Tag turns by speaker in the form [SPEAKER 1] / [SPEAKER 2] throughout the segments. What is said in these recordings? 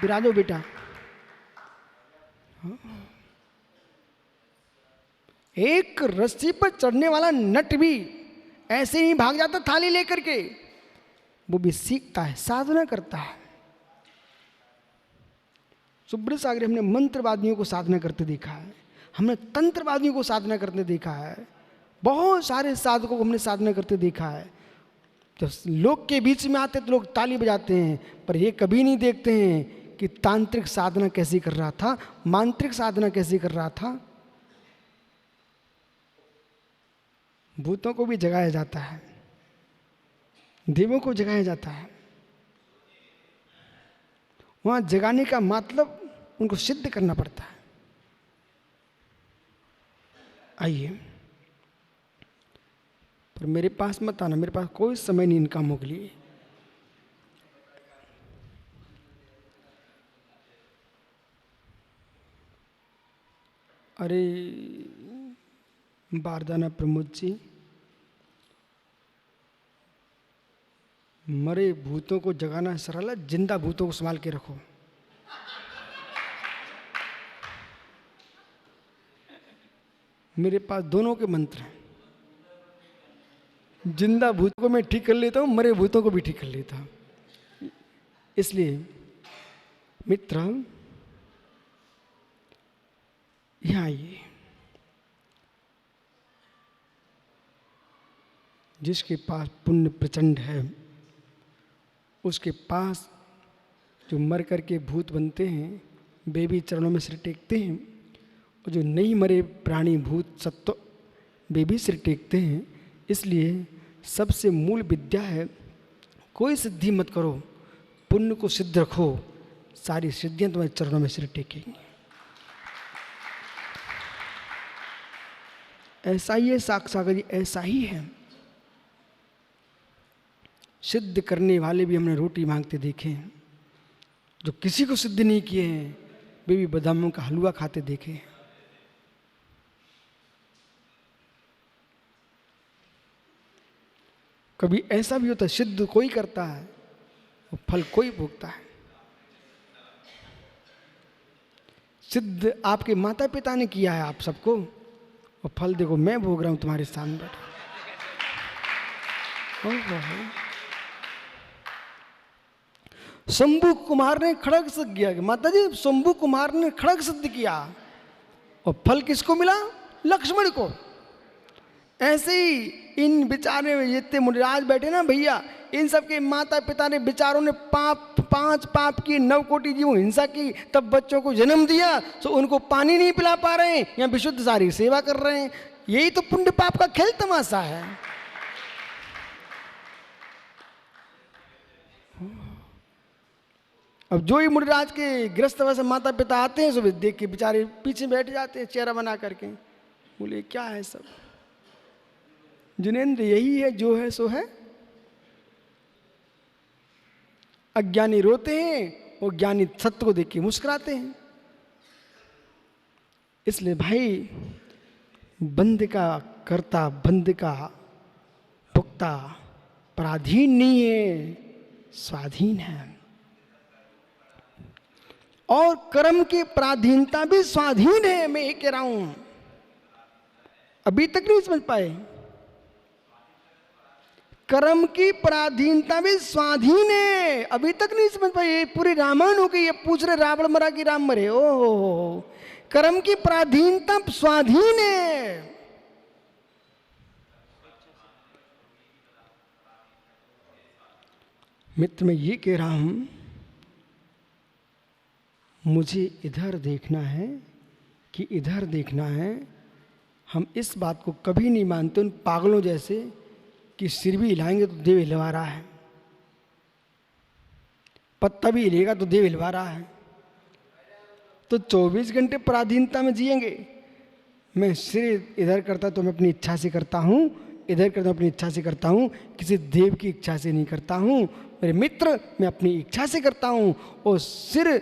[SPEAKER 1] विराजो बेटा। एक रस्सी पर चढ़ने वाला नट भी ऐसे ही भाग जाता थाली लेकर के, वो भी सीखता है, साधना करता है। सुब्रत सागर हमने मंत्रवादियों को साधना करते देखा है, हमने तंत्रवादियों को साधना करते देखा है, बहुत सारे साधकों को हमने साधना करते देखा है। जब लोग के बीच में आते तो लोग ताली बजाते हैं, पर ये कभी नहीं देखते हैं कि तांत्रिक साधना कैसे कर रहा था, मांत्रिक साधना कैसे कर रहा था। भूतों को भी जगाया जाता है, देवों को जगाया जाता है। वहां जगाने का मतलब उनको सिद्ध करना पड़ता है। आइए, पर मेरे पास मत आना, मेरे पास कोई समय नहीं इन कामों के लिए। अरे बारदाना प्रमोद जी, मरे भूतों को जगाना सरल है, जिंदा भूतों को संभाल के रखो। मेरे पास दोनों के मंत्र हैं। जिंदा भूतों को मैं ठीक कर लेता हूं, मरे भूतों को भी ठीक कर लेता हूं। इसलिए मित्र, यहां आइए। जिसके पास पुण्य प्रचंड है, उसके पास जो मर करके भूत बनते हैं वे भी चरणों में सिर टेकते हैं, और जो नहीं मरे प्राणी भूत सत्व वे भी सिर टेकते हैं। इसलिए सबसे मूल विद्या है, कोई सिद्धि मत करो, पुण्य को सिद्ध रखो, सारी सिद्धियां तुम्हारे चरणों में सिर टेकेंगी। ऐसा ही है सागर जी, ऐसा ही है। सिद्ध करने वाले भी हमने रोटी मांगते देखे हैं, जो किसी को सिद्ध नहीं किए हैं वे भी बादामों का हलवा खाते देखे हैं। कभी ऐसा भी होता है, सिद्ध कोई करता है और फल कोई भोगता है। सिद्ध आपके माता पिता ने किया है आप सबको, और फल देखो मैं भोग रहा हूं तुम्हारे सामने बैठा। शंभु कुमार ने खड़ग सिद्ध किया, माता जी शंभु कुमार ने खड़ग सिद्ध किया, और फल किसको मिला? लक्ष्मण को। ऐसे ही इन बेचारे जितने मुनिराज बैठे ना भैया, इन सब के माता पिता ने बेचारों ने पांच पाप की, 9 कोटि जीवों हिंसा की, तब बच्चों को जन्म दिया, तो उनको पानी नहीं पिला पा रहे हैं या विशुद्ध सारी सेवा कर रहे हैं। यही तो पुण्य पाप का खेल तमाशा है। अब जो ही मुनिराज के गृहस्थ वैसे माता पिता आते हैं, सुबह देख के बेचारे पीछे बैठ जाते हैं चेहरा बना करके, बोले क्या है सब। जिनेंद्र यही है, जो है सो है। अज्ञानी रोते हैं और ज्ञानी सत्य को देख के मुस्कुराते हैं। इसलिए भाई, बंद का कर्ता बंद का भुक्ता पराधीन नहीं है, स्वाधीन है। और कर्म की पराधीनता भी स्वाधीन है। मैं ये कह रहा हूं, अभी तक नहीं समझ पाए। कर्म की पराधीनता भी स्वाधीन है, अभी तक नहीं समझ पाए। ये पूरी रामायण हो गई, ये पूछ रहे रावण मरा कि राम मरे। ओ कर्म की पराधीनता स्वाधीन है। मित्र, मैं ये कह रहा हूं, मुझे इधर देखना है कि इधर देखना है। हम इस बात को कभी नहीं मानते उन पागलों जैसे कि सिर भी हिलाएंगे तो देव हिलवा रहा है, पत्ता भी हिलेगा तो देव हिलवा रहा है। तो 24 घंटे पराधीनता में जिएंगे। मैं सिर इधर करता तो मैं अपनी इच्छा से करता हूँ, इधर करता हूँ अपनी इच्छा से करता हूँ, किसी देव की इच्छा से नहीं करता हूँ। मेरे मित्र, मैं अपनी इच्छा से करता हूँ। और सिर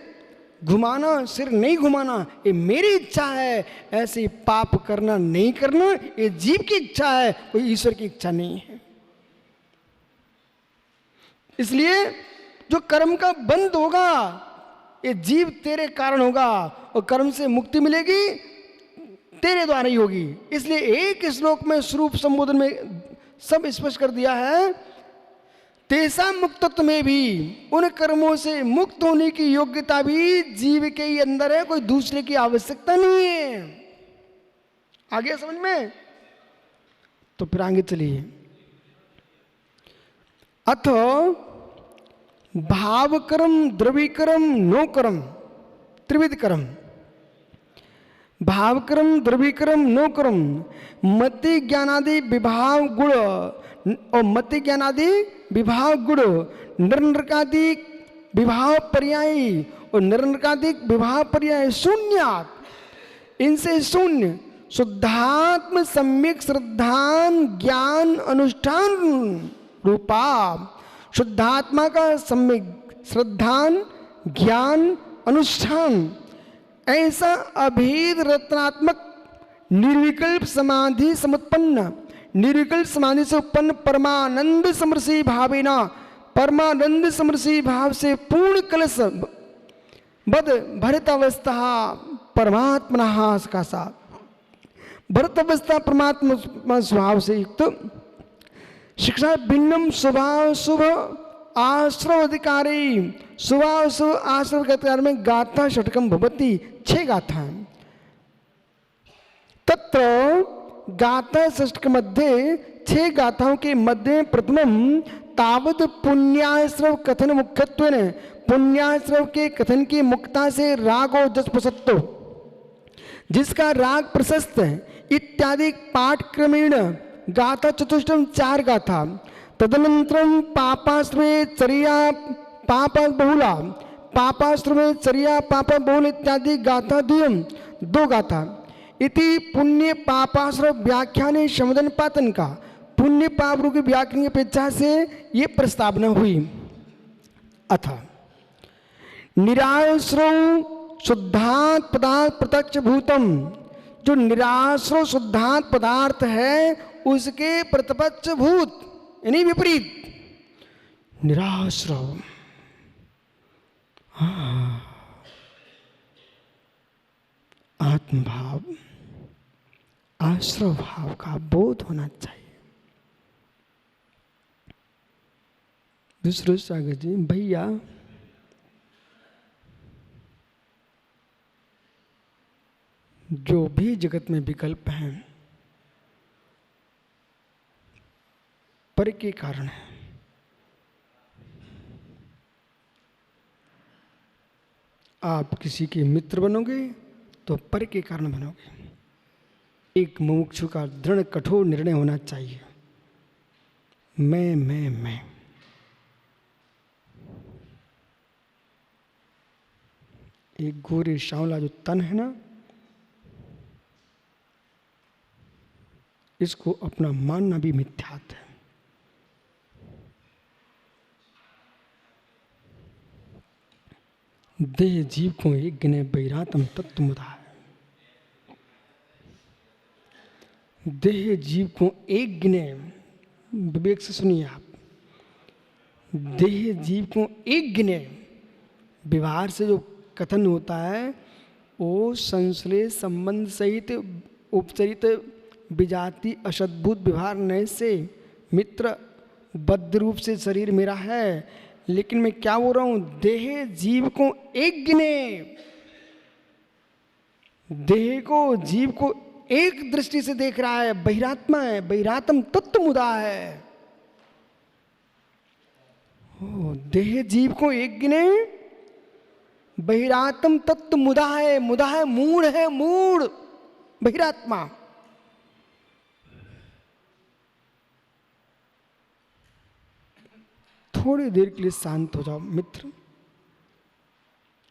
[SPEAKER 1] घुमाना, सिर नहीं घुमाना, ये मेरी इच्छा है। ऐसे पाप करना नहीं करना ये जीव की इच्छा है, कोई ईश्वर की इच्छा नहीं है। इसलिए जो कर्म का बंद होगा ये जीव तेरे कारण होगा और कर्म से मुक्ति मिलेगी तेरे द्वारा ही होगी। इसलिए एक श्लोक में स्वरूप संबोधन में सब स्पष्ट कर दिया है, तेसा मुक्तत्व में भी, उन कर्मों से मुक्त होने की योग्यता भी जीव के ही अंदर है, कोई दूसरे की आवश्यकता नहीं है। आ गया समझ में? तो फिर आगे चलिए। अथ भाव कर्म द्रव्य कर्म नो कर्म, त्रिविध कर्म। भाव कर्म द्रव्य कर्म नो कर्म, मति ज्ञानादि विभाव गुण और मति ज्ञानादि विभाव गुण, निरंतरकादिक विभाव पर्यायी और निरंतरकादिक विभाव पर्याय शून्यात्, इनसे शून्य शुद्धात्म सम्यक श्रद्धान ज्ञान अनुष्ठान रूपा, शुद्धात्मा का सम्यक श्रद्धान ज्ञान अनुष्ठान ऐसा अभेद रत्नात्मक निर्विकल्प समाधि समुत्पन्न, निर्विकल्प समाधि से उत्पन्न परमानंद समरसी भावेना, परमानंद समरसी भाव से पूर्ण कलश बद भरित अवस्था परमात्मना का साथ, भरत अवस्था परमात्मा स्वभाव से युक्त, शिक्षा भिन्नम स्वभाव शुभ आश्रव अधिकारी, स्वभाव शुभ आश्रव के अधिकार में गाथा षटकम भवती, 6 गाथा है। तत्र गाथा षटक मध्य 6 गाथाओं के मध्य प्रथमम तावत पुण्याश्रव कथन मुख्यत्वेन, पुण्याश्रव के कथन की मुक्ता से रागो जस प्रसत्तो, जिसका राग प्रशस्त है इत्यादि पाठ क्रमेण गाथा चतुष्टम 4 गाथा, तदनंतरम पापाश्रमे चर्या पापा बहुला, पापाश्रमे चर्या पापा बहुल इत्यादि गाथा द्वयम 2 गाथा, इति पुण्य पापाश्रम व्याख्यान शमदन पातन का, पुण्य पाप रूपी व्याख्यान की अपेक्षा से ये प्रस्तावना हुई। अथा निराश्रव शुद्धात् पदार्थ प्रत्यक्ष भूतम, जो निराश्रव शुद्धात् पदार्थ है उसके प्रतिपक्ष भूत यानी विपरीत निराश्रव, आत्मभाव आश्रव भाव का बोध होना चाहिए। दूसरे सागर जी, भैया जो भी जगत में विकल्प हैं पर के कारण है। आप किसी के मित्र बनोगे तो पर के कारण बनोगे। एक मुमुक्षु का दृढ़ कठोर निर्णय होना चाहिए, मैं। एक गोरे सांवला जो तन है ना, इसको अपना मानना भी मिथ्यात है। देह जीव को एक गिने बैरातम तत्व मुदा है। देह जीव को एक गिने, विवेक से सुनिए आप, देह जीव को एक गिने, व्यवहार से जो कथन होता है वो संश्लेष संबंध सहित उपचरित विजाति असद्भुत व्यवहार नए से मित्र बद्ध रूप से शरीर मेरा है, लेकिन मैं क्या बोल रहा हूं, देह जीव को एक गिने, देह को जीव को एक दृष्टि से देख रहा है, बहिरात्मा है, बहिरात्म तत्व मुदा है। देह जीव को एक गिने, बहिरात्म तत्व मुदा है, मूढ़ है, मूढ़ बहिरात्मा। थोड़ी देर के लिए शांत हो जाओ मित्र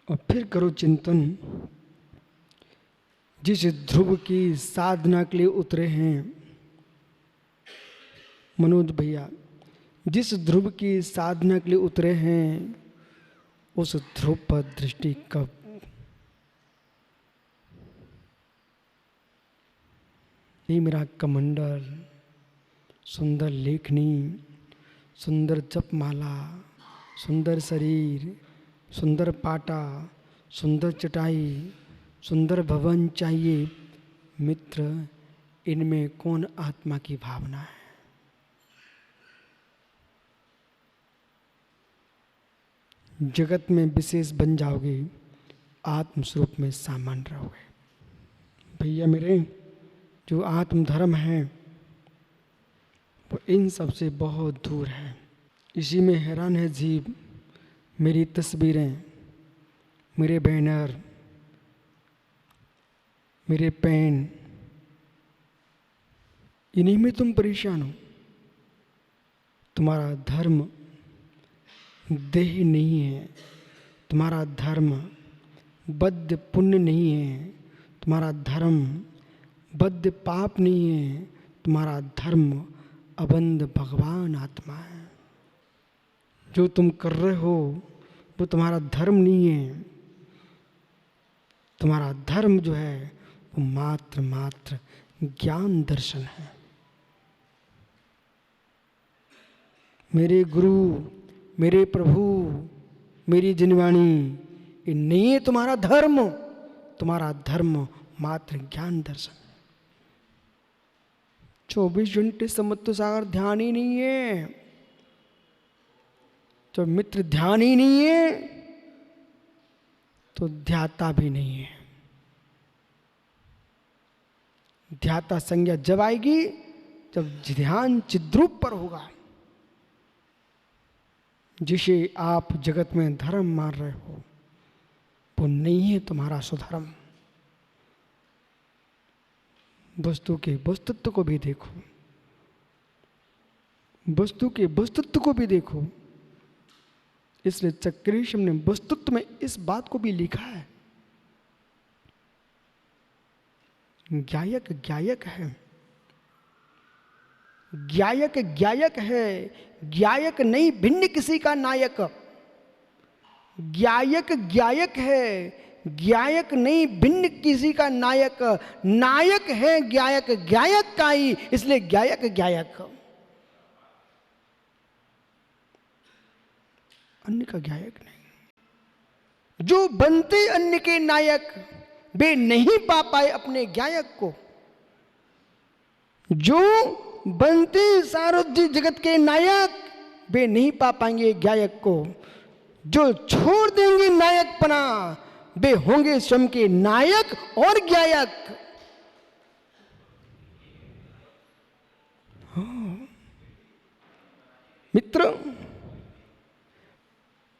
[SPEAKER 1] और फिर करो चिंतन। जिस ध्रुव की साधना के लिए उतरे हैं मनोज भैया, जिस ध्रुव की साधना के लिए उतरे हैं उस ध्रुव पर दृष्टि कब? ये मेरा कमंडल, सुंदर लेखनी, सुंदर जपमाला, सुंदर शरीर, सुंदर पाटा, सुंदर चटाई, सुंदर भवन चाहिए मित्र, इनमें कौन आत्मा की भावना है? जगत में विशेष बन जाओगे, आत्म स्वरूप में सामान्य रहोगे। भैया मेरे, जो आत्म धर्म है वो इन सब से बहुत दूर है। इसी में हैरान है जीव। मेरी तस्वीरें, मेरे बैनर, मेरे पेन, इन्हीं में तुम परेशान हो। तुम्हारा धर्म देह नहीं है, तुम्हारा धर्म बद्ध पुण्य नहीं है, तुम्हारा धर्म बद्ध पाप नहीं है, तुम्हारा धर्म अबंध भगवान आत्मा है। जो तुम कर रहे हो वो तुम्हारा धर्म नहीं है। तुम्हारा धर्म जो है वो मात्र मात्र ज्ञान दर्शन है। मेरे गुरु, मेरे प्रभु, मेरी जिनवाणी, ये नहीं है तुम्हारा धर्म। तुम्हारा धर्म मात्र ज्ञान दर्शन। 24 घंटे समुद्र सागर ध्यान ही नहीं है। तो मित्र ध्यान ही नहीं है तो ध्याता भी नहीं है। ध्याता संज्ञा जब आएगी जब ध्यान चिद्रूप पर होगा। जिसे आप जगत में धर्म मान रहे हो वो नहीं है तुम्हारा सुधर्म। वस्तु के वस्तुत्व को भी देखो, वस्तु के वस्तुत्व को भी देखो। इसलिए चक्रेश्वर ने वस्तुत्व में इस बात को भी लिखा है, ज्ञायक ज्ञायक है, ज्ञायक ज्ञायक है, ज्ञायक नहीं भिन्न किसी का नायक। ज्ञायक ज्ञायक है, ज्ञायक नहीं भिन्न किसी का नायक। नायक है ज्ञायक, ज्ञायक का ही, इसलिए ज्ञायक ज्ञायक। अन्य का ज्ञायक नहीं। जो बनते अन्य के नायक वे नहीं पा पाए अपने ज्ञायक को। जो बनते सारोद्य जगत के नायक वे नहीं पा पाएंगे ज्ञायक को। जो छोड़ देंगे नायकपना वे होंगे स्वयं के नायक और ज्ञायक। मित्र,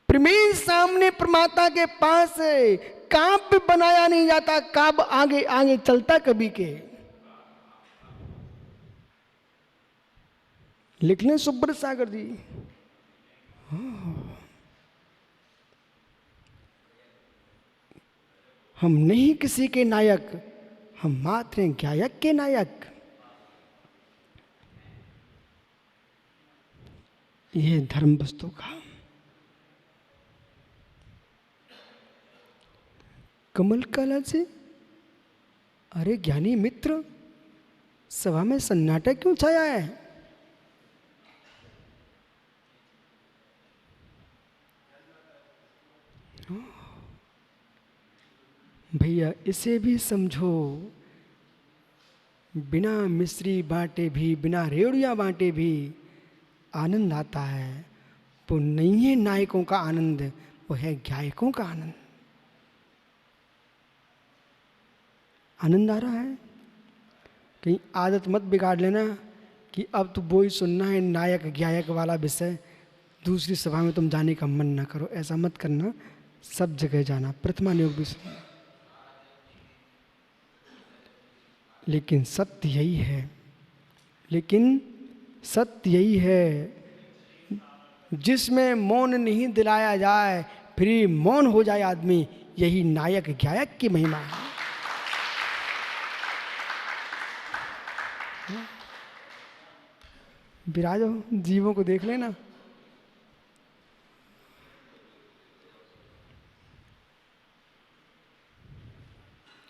[SPEAKER 1] प्रमेय सामने प्रमाता के पास है। काव्य बनाया नहीं जाता, काव्य आगे आगे चलता कभी के। लिख लें सुब्रत सागर जी। हम नहीं किसी के नायक, हम मात्र हैं ज्ञायक के नायक। यह धर्म वस्तु का कमल कला से। अरे ज्ञानी मित्र, सभा में सन्नाटा क्यों छाया है? भैया इसे भी समझो। बिना मिश्री बांटे भी, बिना रेवड़ियाँ बांटे भी आनंद आता है। वो नहीं है नायकों का आनंद, वो है ज्ञायकों का आनंद। आनंद आ रहा है? कहीं आदत मत बिगाड़ लेना कि अब तो वो ही सुनना है नायक ज्ञायक वाला विषय, दूसरी सभा में तुम जाने का मन ना करो। ऐसा मत करना, सब जगह जाना, प्रथमा नियोग भी सुनना। लेकिन सत्य यही है, लेकिन सत्य यही है, जिसमें मौन नहीं दिलाया जाए फिर मौन हो जाए आदमी, यही नायक ज्ञायक की महिमा है। विराजो, जीवों को देख लेना।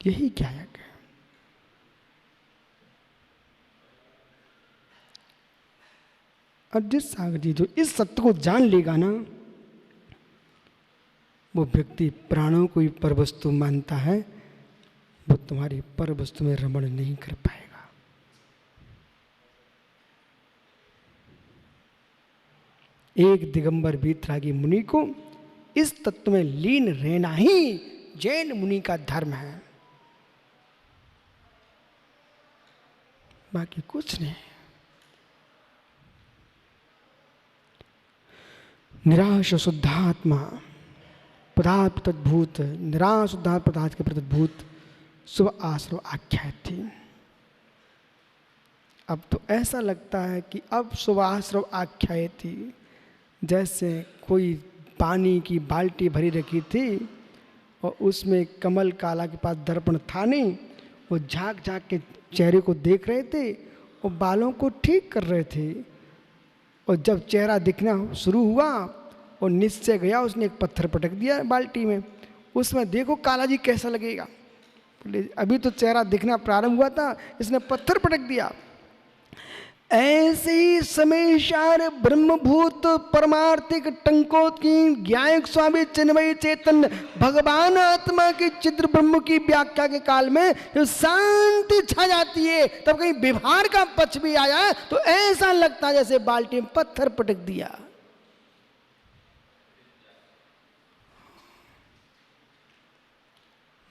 [SPEAKER 1] यही ज्ञायक है। और जिस सागर जी जो इस सत्य को जान लेगा ना, वो व्यक्ति प्राणों को ही पर वस्तु मानता है, वो तुम्हारी पर वस्तु में रमण नहीं कर पाएगा। एक दिगंबर वीतरागी मुनि को इस तत्व में लीन रहना ही जैन मुनि का धर्म है, बाकी कुछ नहीं। निराश शुद्धात्मा पदार्थ तद्भूत, निराश शुद्धात्मा पदार्थ के प्रतिभूत शुभ आश्रव आख्यात थी। अब तो ऐसा लगता है कि अब शुभ आश्रव आख्यात थी, जैसे कोई पानी की बाल्टी भरी रखी थी और उसमें कमल काला के पास दर्पण था नहीं, वो झांक झांक के चेहरे को देख रहे थे और बालों को ठीक कर रहे थे। और जब चेहरा दिखना शुरू हुआ और निश्चय गया, उसने एक पत्थर पटक दिया बाल्टी में, उसमें देखो काला जी कैसा लगेगा। अभी तो चेहरा दिखना प्रारंभ हुआ था, इसने पत्थर पटक दिया। ऐसे ही समेशार ब्रह्मभूत परमार्थिक टंकोत्की ज्ञायक स्वामी चिन्मयी चैतन्य भगवान आत्मा के चित्र ब्रह्म की व्याख्या के काल में जब शांति छा जाती है, तब कहीं व्यवहार का पक्ष भी आया तो ऐसा लगता है जैसे बाल्टी में पत्थर पटक दिया।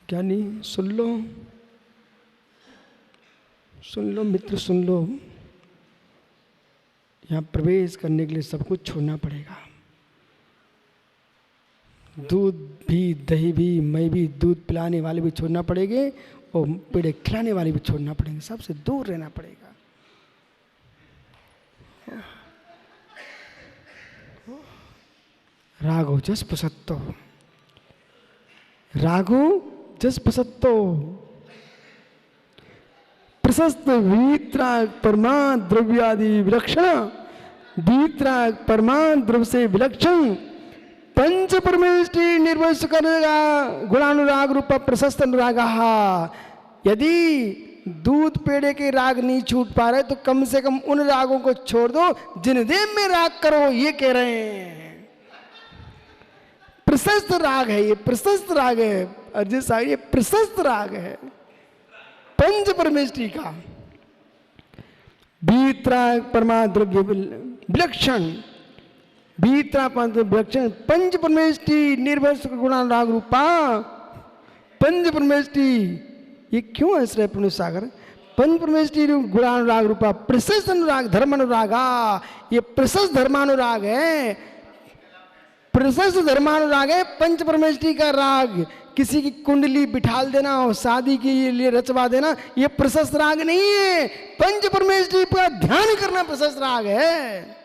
[SPEAKER 1] क्या नहीं, सुन लो मित्र, सुन लो। यहाँ प्रवेश करने के लिए सब कुछ छोड़ना पड़ेगा। दूध भी, दही भी, मैं भी, दूध पिलाने वाले भी छोड़ना पड़ेंगे और पेड़े खिलाने वाले भी छोड़ना पड़ेंगे, सबसे दूर रहना पड़ेगा। राघो जस प्रसत्तो, राघो जस प्रसत्तो, प्रशस्त वीतराग परमा द्रव्यादि विलक्षण, वीतराग परमा द्रव्य से विलक्षण पंच परमेष्टि निर्वश करेगा गुणानुराग रूप प्रशस्त अनुराग। यदि दूध पेड़े के राग नहीं छूट पा रहे तो कम से कम उन रागों को छोड़ दो जिनदेह में राग करो, ये कह रहे हैं। प्रशस्त राग है ये, प्रशस्त राग है अर्जुन साहब, ये प्रशस्त राग है पंच परमेष्टि का। वीतराग परमा द्रव्य विलक्षण, वीतराग विलक्षण पंच परमेष्टि निर्भर गुणानुराग रूपा। पंच परमेष्टि ये क्यों हंस रहे पुण्य सागर? पंच परमेष्टि गुणानुराग रूपा प्रशस्त अनुराग धर्मानुरागा, ये प्रशस्त धर्मानुराग है, प्रशस्त धर्मानुराग है पंच परमेष्टि का राग। किसी की कुंडली बिठाल देना और शादी के लिए रचवा देना ये प्रशस्त राग नहीं है, पंच परमेष्टि पर ध्यान करना प्रशस्त राग है।